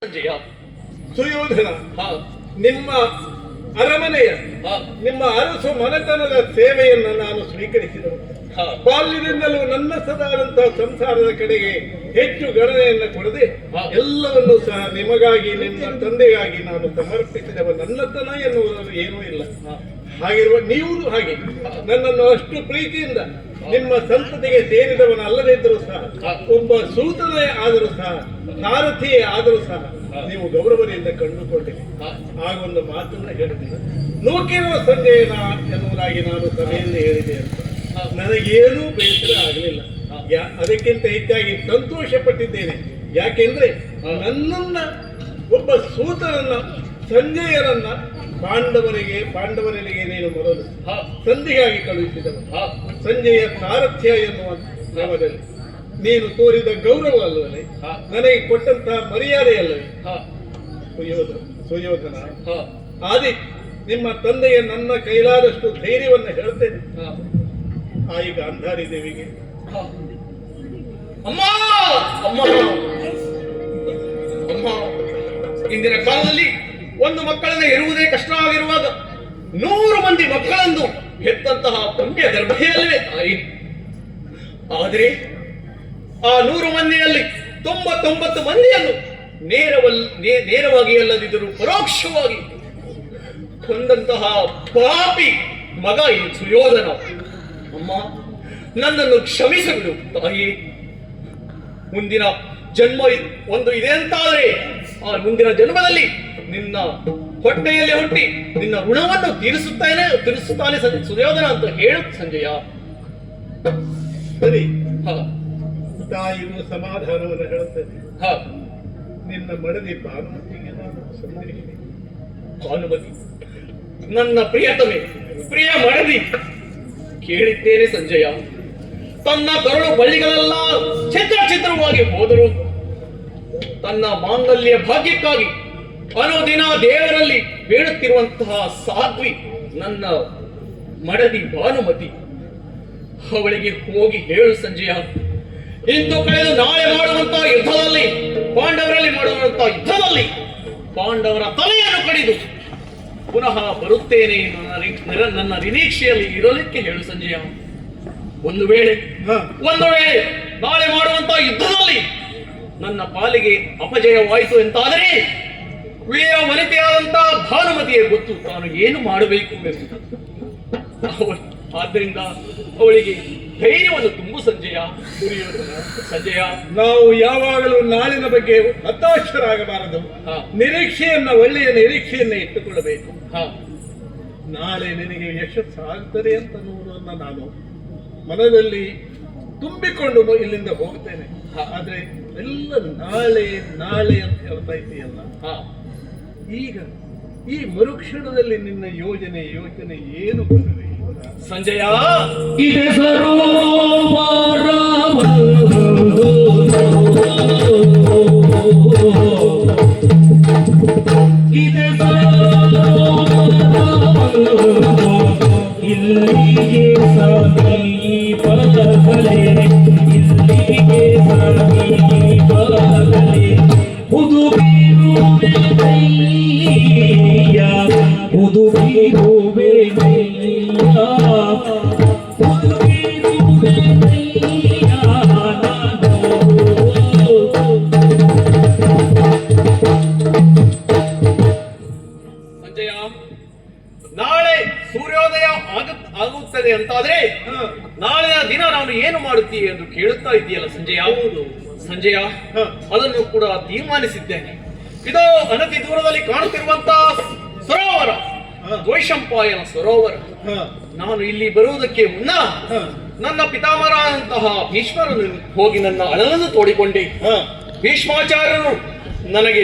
ಸಂಜಯ ಸುಯೋಧನ, ನಿಮ್ಮ ಅರಮನೆಯ ನಿಮ್ಮ ಅರಸು ಮನೆತನದ ಸೇವೆಯನ್ನು ನಾನು ಸ್ವೀಕರಿಸಿದನು. ಬಾಲ್ಯದಿಂದಲೂ ನನ್ನ ಸದಾದಂತಹ ಸಂಸಾರದ ಕಡೆಗೆ ಹೆಚ್ಚು ಗಣನೆಯನ್ನು ಕೊಡದೆ ಎಲ್ಲವನ್ನೂ ಸಹ ನಿಮಗಾಗಿ ನಿಮ್ಮ ತಂದೆಗಾಗಿ ನಾನು ಸಮರ್ಪಿಸಿದವ. ನನ್ನತನ ಎನ್ನುವುದರಲ್ಲಿ ಏನೂ ಇಲ್ಲ. ಹಾಗಿರುವ ನೀವು ಹಾಗೆ ನನ್ನನ್ನು ಅಷ್ಟು ಪ್ರೀತಿಯಿಂದ ನಿಮ್ಮ ಸಂತತಿಗೆ ಸೇರಿದವನಲ್ಲದಿದ್ದರೂ ಸಹ, ಒಬ್ಬ ಸೂತನೇ ಆದರೂ ಸಹ, ಸಾರಥಿಯೇ ಆದರೂ ಸಹ ನೀವು ಗೌರವದಿಂದ ಕಂಡುಕೊಂಡಿರಿ. ಆಗೊಂದು ಮಾತನ್ನ ಹೇಳಿದೆ, ನೂಕಿರುವ ಸಂಜಯನ ಎನ್ನುವುದಾಗಿ ನಾನು ಸಭೆಯಲ್ಲಿ ಹೇಳಿದೆ ಅಂತ. ನನಗೇನೂ ಬೇಸರ ಆಗಲಿಲ್ಲ. ಅದಕ್ಕಿಂತ ಹೆಚ್ಚಾಗಿ ಸಂತೋಷ ಪಟ್ಟಿದ್ದೇನೆ. ಯಾಕೆಂದ್ರೆ ನನ್ನನ್ನ ಒಬ್ಬ ಸೂತನನ್ನ, ಸಂಜಯನನ್ನ ಪಾಂಡವರಿಗೆ ನೀನು ಮೊದಲು ಸಂಧಿಗಾಗಿ ಕಳುಹಿಸಿದನು. ಸಂಜೆಯ ಸಾರಥ್ಯ ಎನ್ನುವ ಕ್ರಮದಲ್ಲಿ ನೀನು ತೋರಿದ ಗೌರವ ಅಲ್ಲವೇ, ನನಗೆ ಕೊಟ್ಟಂತಹ ಮರ್ಯಾದೆ ಅಲ್ಲವೇ? ಸುಯೋಧನ, ಆದಿ ನಿಮ್ಮ ತಂದೆಯ ನನ್ನ ಕೈಲಾದಷ್ಟು ಧೈರ್ಯವನ್ನು ಹೇಳ್ತೇನೆ. ಈಗ ಅಂಧಾರಿ ದೇವಿಗೆ ಅಮ್ಮ ಅಮ್ಮ ಅಮ್ಮ, ಇಂದಿನ ಕಾಲದಲ್ಲಿ ಒಂದು ಮಕ್ಕಳನ್ನು ಹೆರುವುದೇ ಕಷ್ಟವಾಗಿರುವಾಗ 100 ಮಂದಿ ಮಕ್ಕಳನ್ನು ಹೆತ್ತಂತಹ ಪುಣ್ಯ ಗರ್ಭೆಯಲ್ಲವೇ ತಾಯಿ. ಆದರೆ ಆ 100 ಮಂದಿಯಲ್ಲಿ 99 ಮಂದಿಯನ್ನು ನೇರವಾಗಿ ಅಲ್ಲದಿದ್ದರೂ ಪರೋಕ್ಷವಾಗಿ ಕೊಂದಂತಹ ಪಾಪಿ ಮಗ ಈ ಸುಯೋಧನ. ಅಮ್ಮ, ನನ್ನನ್ನು ಕ್ಷಮಿಸಿಬಿಡು ತಾಯಿ. ಮುಂದಿನ ಜನ್ಮ ಒಂದು ಇದೆ ಅಂತಾದರೆ ಆ ಮುಂದಿನ ಜನ್ಮದಲ್ಲಿ ನಿನ್ನ ಹೊಟ್ಟೆಯಲ್ಲಿ ಹುಟ್ಟಿ ನಿನ್ನ ಋಣವನ್ನು ತೀರಿಸುತ್ತಾನೆ ಸುಯೋಧನ ಅಂತ ಹೇಳು ಸಂಜಯ. ಸರಿ, ತಾಯಿಯು ಸಮಾಧಾನವನ್ನು ಹೇಳುತ್ತದೆ. ನಿನ್ನ ಮಡದಿ ಭಾನುಮತಿಗೆ ನಾನು ಸಂದೇಹಿಸಿ. ಭಾನುಮತಿ ನನ್ನ ಪ್ರಿಯತಮೆ, ಪ್ರಿಯ ಮಡದಿ, ಕೇಳಿದ್ದೇನೆ ಸಂಜಯ. ತನ್ನ ಕರುಳು ಬಳ್ಳಿಗಳೆಲ್ಲ ಚಿತ್ರವಾಗಿ ಹೋದರು ತನ್ನ ಮಾಂಗಲ್ಯ ಭಾಗ್ಯಕ್ಕಾಗಿ ಅನುದಿನ ದೇವರಲ್ಲಿ ಬೇಡುತ್ತಿರುವಂತಹ ಸಾಧ್ವಿ ನನ್ನ ಮಡದಿ ಭಾನುಮತಿ. ಅವಳಿಗೆ ಹೋಗಿ ಹೇಳು ಸಂಜಯ, ಇಂದು ಕಳೆದು ನಾಳೆ ಮಾಡುವಂತಹ ಯುದ್ಧದಲ್ಲಿ, ಪಾಂಡವರಲ್ಲಿ ಮಾಡುವಂತಹ ಯುದ್ಧದಲ್ಲಿ ಪಾಂಡವರ ತಲೆಯನ್ನು ಕಡಿದು ಪುನಃ ಬರುತ್ತೇನೆ ನನ್ನ ನಿರೀಕ್ಷೆಯಲ್ಲಿ ಇರಲಿಕ್ಕೆ ಹೇಳು ಸಂಜಯ. ಒಂದು ವೇಳೆ ನಾಳೆ ಮಾಡುವಂತಹ ಯುದ್ಧದಲ್ಲಿ ನನ್ನ ಪಾಲಿಗೆ ಅಪಜಯವಾಯಿತು ಎಂತಾದರೆ ವೀರ ವನಿತೆಯಾದಂತಹ ಭಾನುಮತಿಯೇ ಗೊತ್ತು ತಾನು ಏನು ಮಾಡಬೇಕು ಎಂದು. ಆದ್ದರಿಂದ ಅವಳಿಗೆ ಧೈರ್ಯವನ್ನು ತುಂಬು ಸಂಜಯ. ಸಂಜಯ, ನಾವು ಯಾವಾಗಲೂ ನಾಳಿನ ಬಗ್ಗೆ ಹತಾಶರಾಗಬಾರದು. ಒಳ್ಳೆಯ ನಿರೀಕ್ಷೆಯನ್ನ ಇಟ್ಟುಕೊಳ್ಳಬೇಕು. ನಾಳೆ ನಿನಗೆ ಯಶಸ್ಸಾಗುತ್ತದೆ ಅಂತ ಅನ್ನುವುದನ್ನು ನಾನು ಮನದಲ್ಲಿ ತುಂಬಿಕೊಂಡು ಇಲ್ಲಿಂದ ಹೋಗ್ತೇನೆ. ಆದ್ರೆ ಎಲ್ಲ ನಾಳೆ ಅಂತ ಹೇಳ್ತಾ ಇದ್ದೀಯಲ್ಲ, ಈಗ ಈ ಮರುಕ್ಷಣದಲ್ಲಿ ನಿನ್ನ ಯೋಚನೆ ಏನು ಬಂದಿದೆ ಸಂಜಯ? ಇದೆ ಇಲ್ಲಿಗೆ ಸಮೀಪದಲೇ, ಇಲ್ಲಿಗೆ ಸಮೀಪದಲೇ ಹುದುಗಿರುವೆ ಮೈಯ, ಹುದುಗಿರುವೆ ಮೈಯ, ಹುದುಗಿರುವೆ ಮೈಯ ನಾನು. ಸಂಜಯ, ನಾಳೆ ಸೂರ್ಯೋದಯ ಆಗುತ್ತದೆ ಅಂತಾದ್ರೆ ನಾಳೆಯ ದಿನ ನಾನು ಏನು ಮಾಡುತ್ತೀವಿ ಎಂದು ಕೇಳುತ್ತಾ ಇದ್ದೀಯಲ್ಲ ಸಂಜಯ. ಸಂಜಯ, ಅದನ್ನು ಕೂಡ ತೀರ್ಮಾನಿಸಿದ್ದೇನೆ. ಇದೋ ಅನತಿ ದೂರದಲ್ಲಿ ಕಾಣುತ್ತಿರುವಂತಹ ಸರೋವರ, ದ್ವೈಶಂಪಾಯನ ಸರೋವರ. ನಾನು ಇಲ್ಲಿ ಬರುವುದಕ್ಕೆ ಮುನ್ನ ನನ್ನ ಪಿತಾಮಹರಾದಂತಹ ಭೀಷ್ಮರನ್ನು ಹೋಗಿ ನನ್ನ ಅಳಲನ್ನು ತೋಡಿಕೊಂಡೆ. ಭೀಷ್ಮಾಚಾರ್ಯರು ನನಗೆ